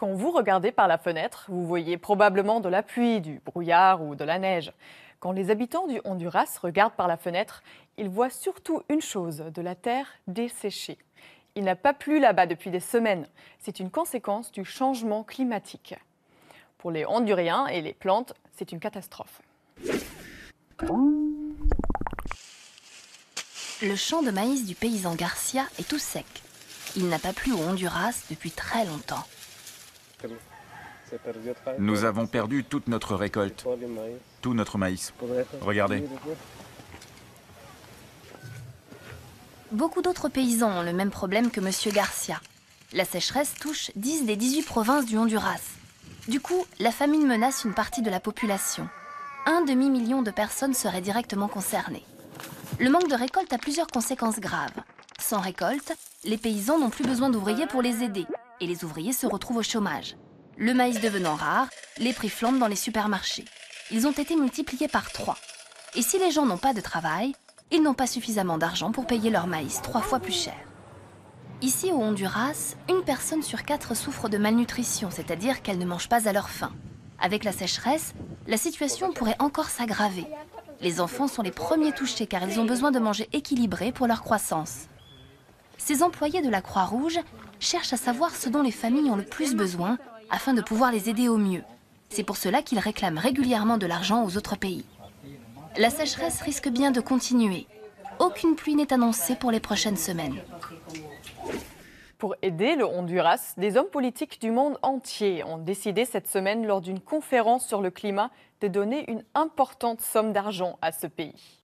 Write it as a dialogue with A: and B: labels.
A: Quand vous regardez par la fenêtre, vous voyez probablement de la pluie, du brouillard ou de la neige. Quand les habitants du Honduras regardent par la fenêtre, ils voient surtout une chose, de la terre desséchée. Il n'a pas plu là-bas depuis des semaines. C'est une conséquence du changement climatique. Pour les Honduriens et les plantes, c'est une catastrophe.
B: Le champ de maïs du paysan Garcia est tout sec. Il n'a pas plu au Honduras depuis très longtemps.
C: Nous avons perdu toute notre récolte, tout notre maïs. Regardez.
B: Beaucoup d'autres paysans ont le même problème que M. Garcia. La sécheresse touche 10 des 18 provinces du Honduras. Du coup, la famine menace une partie de la population. 1,5 million de personnes seraient directement concernées. Le manque de récolte a plusieurs conséquences graves. Sans récolte, les paysans n'ont plus besoin d'ouvriers pour les aider, et les ouvriers se retrouvent au chômage. Le maïs devenant rare, les prix flambent dans les supermarchés. Ils ont été multipliés par 3. Et si les gens n'ont pas de travail, ils n'ont pas suffisamment d'argent pour payer leur maïs 3 fois plus cher. Ici au Honduras, une personne sur 4 souffre de malnutrition, c'est-à-dire qu'elle ne mange pas à leur faim. Avec la sécheresse, la situation pourrait encore s'aggraver. Les enfants sont les premiers touchés car ils ont besoin de manger équilibré pour leur croissance. Ces employés de la Croix-Rouge cherchent à savoir ce dont les familles ont le plus besoin afin de pouvoir les aider au mieux. C'est pour cela qu'ils réclament régulièrement de l'argent aux autres pays. La sécheresse risque bien de continuer. Aucune pluie n'est annoncée pour les prochaines semaines.
A: Pour aider le Honduras, des hommes politiques du monde entier ont décidé cette semaine lors d'une conférence sur le climat de donner une importante somme d'argent à ce pays.